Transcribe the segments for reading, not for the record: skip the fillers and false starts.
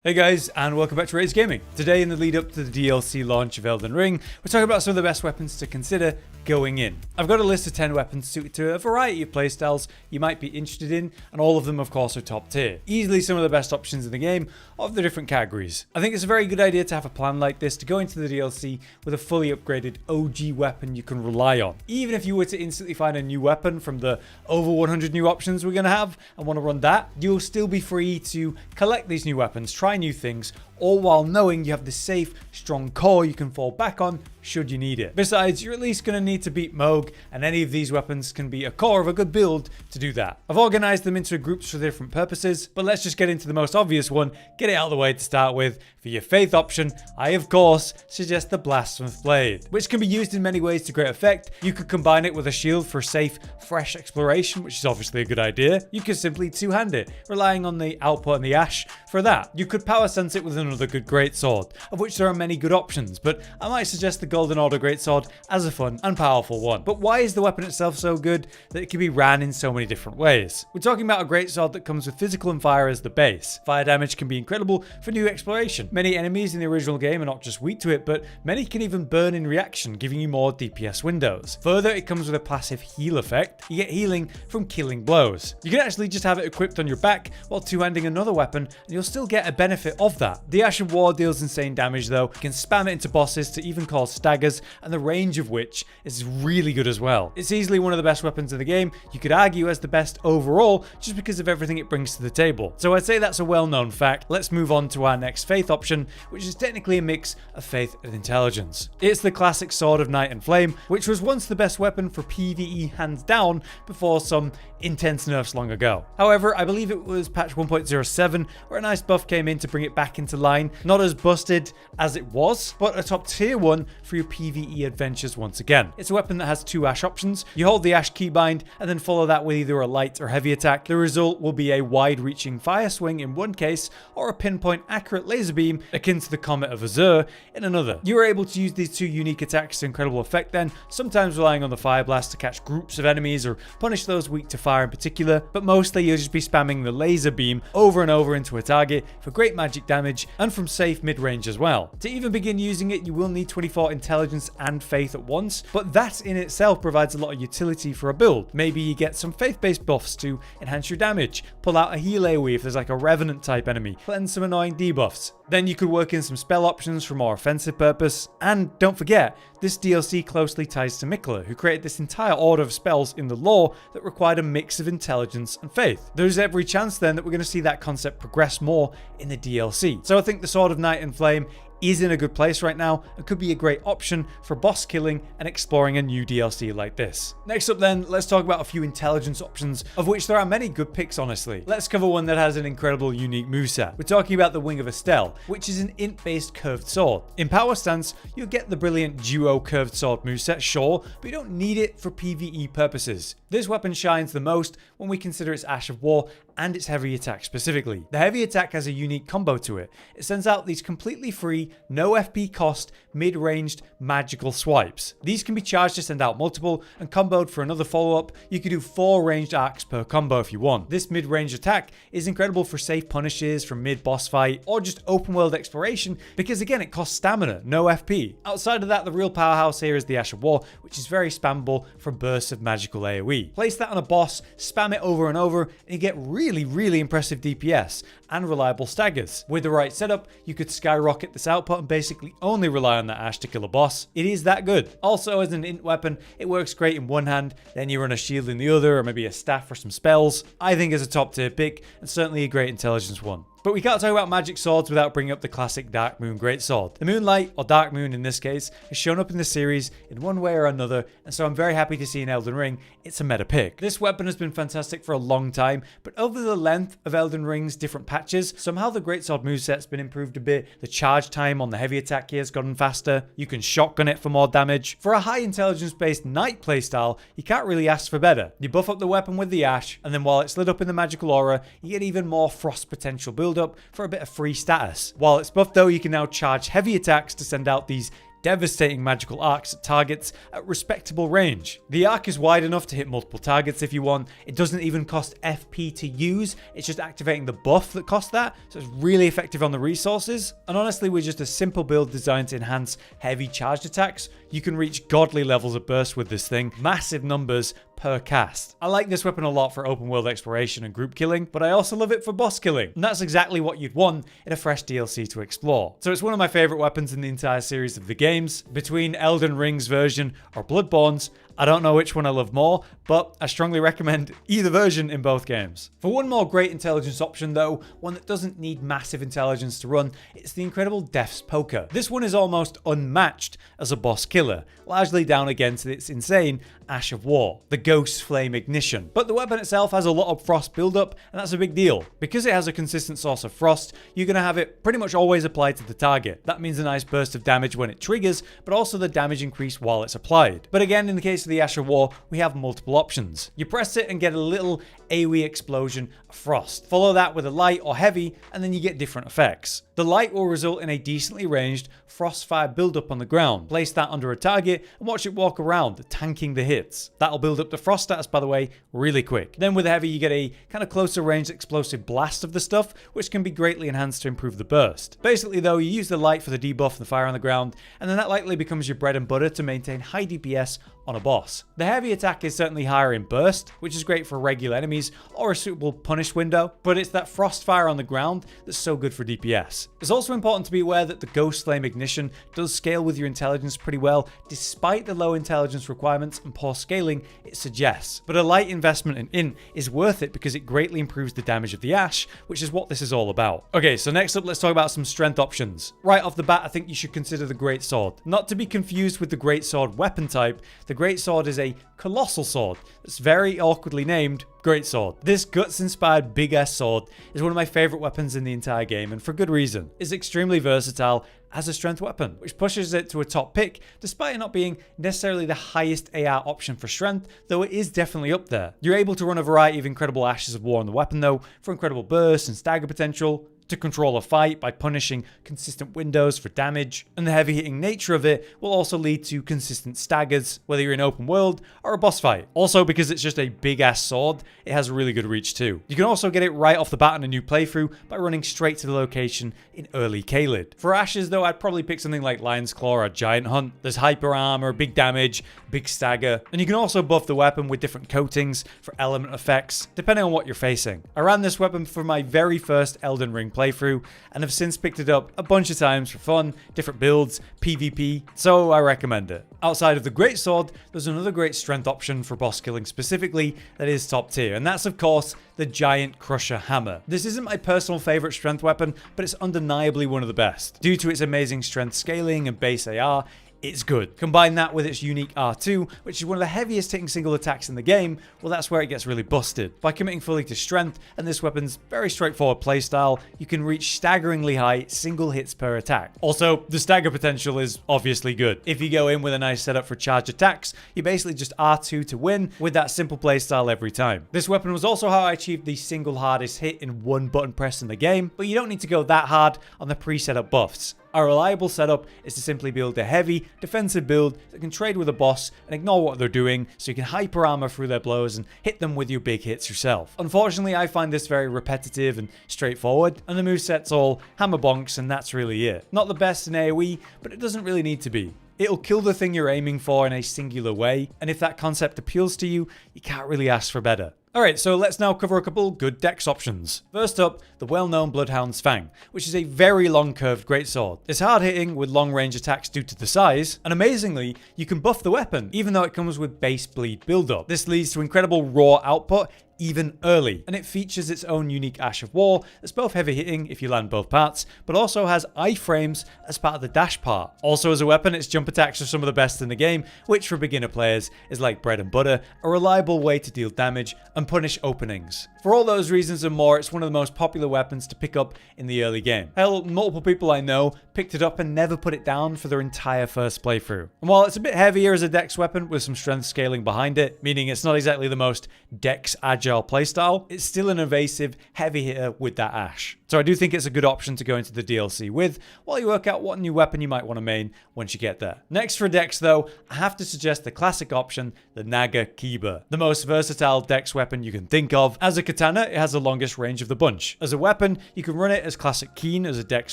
Hey guys, and welcome back to Rage Gaming. Today, in the lead up to the DLC launch of Elden Ring, we're talking about some of the best weapons to consider going in. I've got a list of 10 weapons suited to a variety of playstyles you might be interested in, and all of them of course are top tier. Easily some of the best options in the game of the different categories. I think it's a very good idea to have a plan like this to go into the DLC with a fully upgraded OG weapon you can rely on. Even if you were to instantly find a new weapon from the over 100 new options we're going to have and want to run that, you'll still be free to collect these new weapons, try new things, all while knowing you have the safe, strong core you can fall back on should you need it. Besides, you're at least going to need to beat Moog, and any of these weapons can be a core of a good build to do that. I've organized them into groups for different purposes, but let's just get into the most obvious one, get it out of the way to start with. For your faith option, I of course suggest the Blasphemous blade, which can be used in many ways to great effect. You could combine it with a shield for safe, fresh exploration, which is obviously a good idea. You could simply two-hand it, relying on the output and the ash for that. You could power sense it with another good greatsword, of which there are many good options, but I might suggest the Golden Order greatsword as a fun and powerful one. But why is the weapon itself so good that it can be ran in so many different ways? We're talking about a greatsword that comes with physical and fire as the base. Fire damage can be incredible for new exploration. Many enemies in the original game are not just weak to it, but many can even burn in reaction, giving you more DPS windows. Further, it comes with a passive heal effect. You get healing from killing blows. You can actually just have it equipped on your back while two-handing another weapon, and you'll still get a benefit of that. The Ash of War deals insane damage though. You can spam it into bosses to even cause staggers, and the range of which is really good as well. It's easily one of the best weapons in the game. You could argue as the best overall just because of everything it brings to the table. So I'd say that's a well-known fact. Let's move on to our next faith option, which is technically a mix of faith and intelligence. It's the classic Sword of Night and Flame, which was once the best weapon for PvE hands down before some intense nerfs long ago. However, I believe it was patch 1.07 where a nice buff came in to bring it back into line. Not as busted as it was, but a top tier one for your PvE adventures once again. It's a weapon that has two Ash options. You hold the Ash keybind and then follow that with either a light or heavy attack. The result will be a wide-reaching fire swing in one case, or a pinpoint accurate laser beam akin to the Comet of Azure in another. You are able to use these two unique attacks to incredible effect then, sometimes relying on the fire blast to catch groups of enemies or punish those weak to fire in particular, but mostly you'll just be spamming the laser beam over and over into a target for great magic damage and from safe mid-range as well. To even begin using it, you will need 24 intelligence and faith at once, but that in itself provides a lot of utility for a build. Maybe you get some faith-based buffs to enhance your damage, pull out a heal AoE if there's like a revenant type enemy, cleanse some annoying debuffs. Then you could work in some spell options for more offensive purpose, and don't forget, this DLC closely ties to Miquella, who created this entire order of spells in the lore that required a mix of intelligence and faith. There's every chance then that we're going to see that concept progress more in the DLC. So I think the Sword of Night and Flame is in a good place right now and could be a great option for boss killing and exploring a new DLC like this. Next up then, let's talk about a few intelligence options, of which there are many good picks honestly. Let's cover one that has an incredible unique moveset. We're talking about the Wing of Astel, which is an int-based curved sword. In power stance, you'll get the brilliant duo curved sword moveset, sure, but you don't need it for PvE purposes. This weapon shines the most when we consider its Ash of War and its heavy attack specifically. The heavy attack has a unique combo to it. It sends out these completely free, no FP cost, mid-ranged magical swipes. These can be charged to send out multiple and comboed for another follow-up. You could do 4 ranged arcs per combo if you want. This mid-range attack is incredible for safe punishes from mid-boss fight or just open world exploration because again it costs stamina, no FP. Outside of that, the real powerhouse here is the Ash of War, which is very spammable from bursts of magical AoE. Place that on a boss, spam it over and over, and you get really impressive DPS and reliable staggers. With the right setup, you could skyrocket this output and basically only rely on that Ash to kill a boss. It is that good. Also, as an int weapon, it works great in one hand, then you run a shield in the other, or maybe a staff for some spells. I think it's a top tier pick, and certainly a great intelligence one. But we can't talk about magic swords without bringing up the classic Dark Moon greatsword. The Moonlight, or Dark Moon in this case, has shown up in the series in one way or another, and so I'm very happy to see in Elden Ring it's a meta pick. This weapon has been fantastic for a long time, but over the length of Elden Ring's different patches, somehow the greatsword moveset's been improved a bit. The charge time on the heavy attack here has gotten faster. You can shotgun it for more damage. For a high intelligence based knight playstyle, you can't really ask for better. You buff up the weapon with the Ash, and then while it's lit up in the magical aura, you get even more frost potential build up for a bit of free status. While it's buffed though, you can now charge heavy attacks to send out these devastating magical arcs at targets at respectable range. The arc is wide enough to hit multiple targets if you want. It doesn't even cost FP to use, it's just activating the buff that costs that, so it's really effective on the resources. And honestly, with just a simple build designed to enhance heavy charged attacks, you can reach godly levels of burst with this thing, massive numbers per cast. I like this weapon a lot for open world exploration and group killing, but I also love it for boss killing, and that's exactly what you'd want in a fresh DLC to explore. So it's one of my favorite weapons in the entire series of the games. Between Elden Ring's version or Bloodborne's, I don't know which one I love more, but I strongly recommend either version in both games. For one more great intelligence option though, one that doesn't need massive intelligence to run, it's the incredible Death's Poker. This one is almost unmatched as a boss killer, largely down again to its insane Ash of War, the Ghost Flame Ignition. But the weapon itself has a lot of frost buildup, and that's a big deal. Because it has a consistent source of frost, you're going to have it pretty much always applied to the target. That means a nice burst of damage when it triggers, but also the damage increase while it's applied. But again, in the case of the Ash of War, we have multiple options. You press it and get a little AoE explosion of frost. Follow that with a light or heavy, and then you get different effects. The light will result in a decently ranged frost fire buildup on the ground. Place that under a target and watch it walk around, tanking the hits. That'll build up the frost stats, by the way, really quick. Then with the heavy, you get a kind of closer range explosive blast of the stuff, which can be greatly enhanced to improve the burst. Basically though, you use the light for the debuff and the fire on the ground, and then that likely becomes your bread and butter to maintain high DPS on a boss. The heavy attack is certainly higher in burst, which is great for regular enemies or a suitable punish window, but it's that frost fire on the ground that's so good for DPS. It's also important to be aware that the Ghost Flame Ignition does scale with your intelligence pretty well, despite the low intelligence requirements and poor scaling it suggests. But a light investment in int is worth it because it greatly improves the damage of the Ash, which is what this is all about. Okay, so next up, let's talk about some strength options. Right off the bat, I think you should consider the Greatsword. Not to be confused with the Greatsword weapon type, the Greatsword is a colossal sword that's very awkwardly named Greatsword. This guts-inspired big-ass sword is one of my favorite weapons in the entire game, and for good reason. It's extremely versatile as a strength weapon, which pushes it to a top pick, despite it not being necessarily the highest AR option for strength, though it is definitely up there. You're able to run a variety of incredible Ashes of War on the weapon though, for incredible burst and stagger potential, to control a fight by punishing consistent windows for damage, and the heavy hitting nature of it will also lead to consistent staggers, whether you're in open world or a boss fight. Also, because it's just a big ass sword, it has a really good reach too. You can also get it right off the bat in a new playthrough by running straight to the location in early Caelid. For Ashes though, I'd probably pick something like Lion's Claw or Giant Hunt. There's hyper armor, big damage, big stagger, and you can also buff the weapon with different coatings for element effects, depending on what you're facing. I ran this weapon for my very first Elden Ring playthrough, and have since picked it up a bunch of times for fun, different builds, PvP, so I recommend it. Outside of the Greatsword, there's another great strength option for boss killing specifically that is top tier, and that's of course the Giant Crusher Hammer. This isn't my personal favorite strength weapon, but it's undeniably one of the best. Due to its amazing strength scaling and base AR, it's good. Combine that with its unique R2, which is one of the heaviest hitting single attacks in the game, well that's where it gets really busted. By committing fully to strength and this weapon's very straightforward playstyle, you can reach staggeringly high single hits per attack. Also, the stagger potential is obviously good. If you go in with a nice setup for charge attacks, you basically just R2 to win with that simple playstyle every time. This weapon was also how I achieved the single hardest hit in one button press in the game, but you don't need to go that hard on the pre-set up buffs. A reliable setup is to simply build a heavy, defensive build that can trade with a boss and ignore what they're doing so you can hyper armor through their blows and hit them with your big hits yourself. Unfortunately, I find this very repetitive and straightforward, and the moveset's all hammer bonks and that's really it. Not the best in AoE, but it doesn't really need to be. It'll kill the thing you're aiming for in a singular way, and if that concept appeals to you, you can't really ask for better. Alright, so let's now cover a couple good dex options. First up, the well-known Bloodhound's Fang, which is a very long curved greatsword. It's hard hitting with long range attacks due to the size, and amazingly, you can buff the weapon, even though it comes with base bleed buildup. This leads to incredible raw output even early, and it features its own unique Ash of War that's both heavy hitting if you land both parts, but also has iframes as part of the dash part. Also as a weapon, its jump attacks are some of the best in the game, which for beginner players is like bread and butter, a reliable way to deal damage and punish openings. For all those reasons and more, it's one of the most popular weapons to pick up in the early game. Hell, multiple people I know picked it up and never put it down for their entire first playthrough. And while it's a bit heavier as a dex weapon with some strength scaling behind it, meaning it's not exactly the most dex agile playstyle, it's still an evasive heavy hitter with that Ash. So I do think it's a good option to go into the DLC with while you work out what new weapon you might want to main once you get there. Next for dex though, I have to suggest the classic option, the Naga Kiba. The most versatile dex weapon you can think of. As a katana, it has the longest range of the bunch. As a weapon, you can run it as classic keen as a dex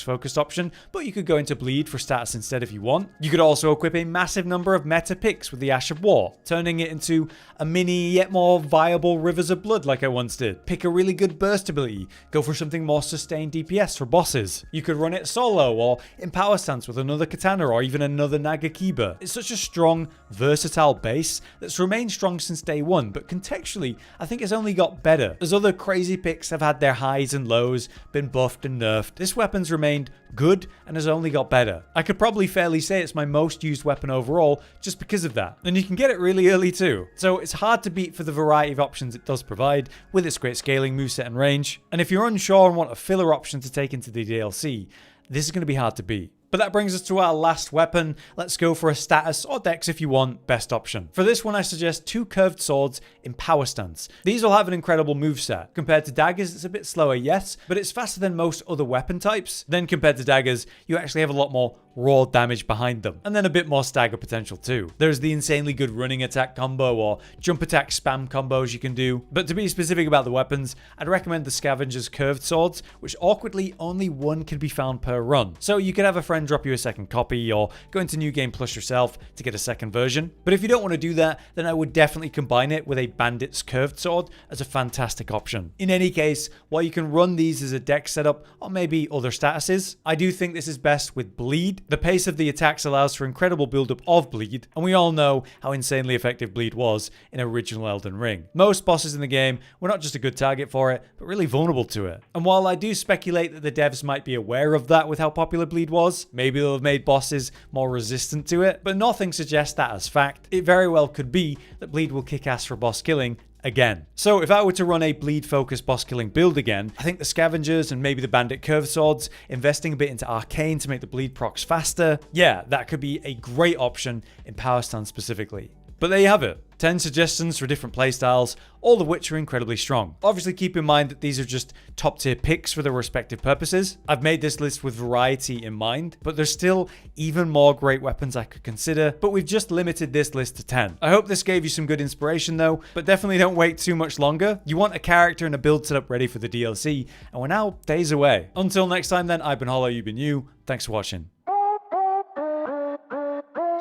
focused option, but you could go into bleed for status instead if you want. You could also equip a massive number of meta picks with the Ash of War, turning it into a mini yet more viable Rivers of Blood like I once did. Pick a really good burst ability, go for something more sustained DPS for bosses. You could run it solo or in power stance with another katana or even another Naga Kiba. It's such a strong, versatile base that's remained strong since day one, but contextually, I think it's only got better. As other crazy picks have had their highs and lows, been buffed and nerfed, this weapon's remained good and has only got better. I could probably fairly say it's my most used weapon overall just because of that. And you can get it really early too. So it's hard to beat for the variety of options it does provide with its great scaling, moveset and range. And if you're unsure and want a filler option to take into the DLC, this is going to be hard to beat. But that brings us to our last weapon. Let's go for a status or dex if you want, best option. For this one, I suggest 2 curved swords in power stance. These will have an incredible moveset. Compared to daggers, it's a bit slower, yes, but it's faster than most other weapon types. Then compared to daggers, you actually have a lot more raw damage behind them, and then a bit more stagger potential too. There's the insanely good running attack combo or jump attack spam combos you can do. But to be specific about the weapons, I'd recommend the Scavenger's curved swords, which awkwardly only one can be found per run. So you could have a friend drop you a second copy or go into New Game Plus yourself to get a second version. But if you don't want to do that, then I would definitely combine it with a Bandit's curved sword as a fantastic option. In any case, while you can run these as a deck setup or maybe other statuses, I do think this is best with bleed. The pace of the attacks allows for incredible build-up of bleed, and we all know how insanely effective bleed was in original Elden Ring. Most bosses in the game were not just a good target for it, but really vulnerable to it. And while I do speculate that the devs might be aware of that with how popular bleed was, maybe they'll have made bosses more resistant to it, but nothing suggests that as fact. It very well could be that bleed will kick ass for boss killing again. So if I were to run a bleed focused boss killing build again, I think the Scavengers and maybe the Bandit curved swords, investing a bit into arcane to make the bleed procs faster, yeah, that could be a great option in power stance specifically. But there you have it. 10 suggestions for different playstyles, all of which are incredibly strong. Obviously keep in mind that these are just top tier picks for their respective purposes. I've made this list with variety in mind, but there's still even more great weapons I could consider, but we've just limited this list to 10. I hope this gave you some good inspiration though, but definitely don't wait too much longer. You want a character and a build setup ready for the DLC, and we're now days away. Until next time then, I've been Hollow, you've been you. Thanks for watching.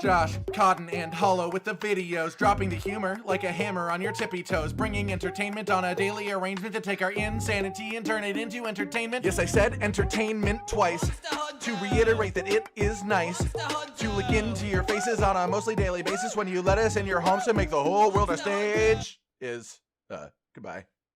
Josh, Cotton, and Hollow with the videos, dropping the humor like a hammer on your tippy toes, bringing entertainment on a daily arrangement to take our insanity and turn it into entertainment. Yes, I said entertainment twice, to reiterate that it is nice to look into your faces on a mostly daily basis when you let us in your homes to make the whole world a stage. Goodbye.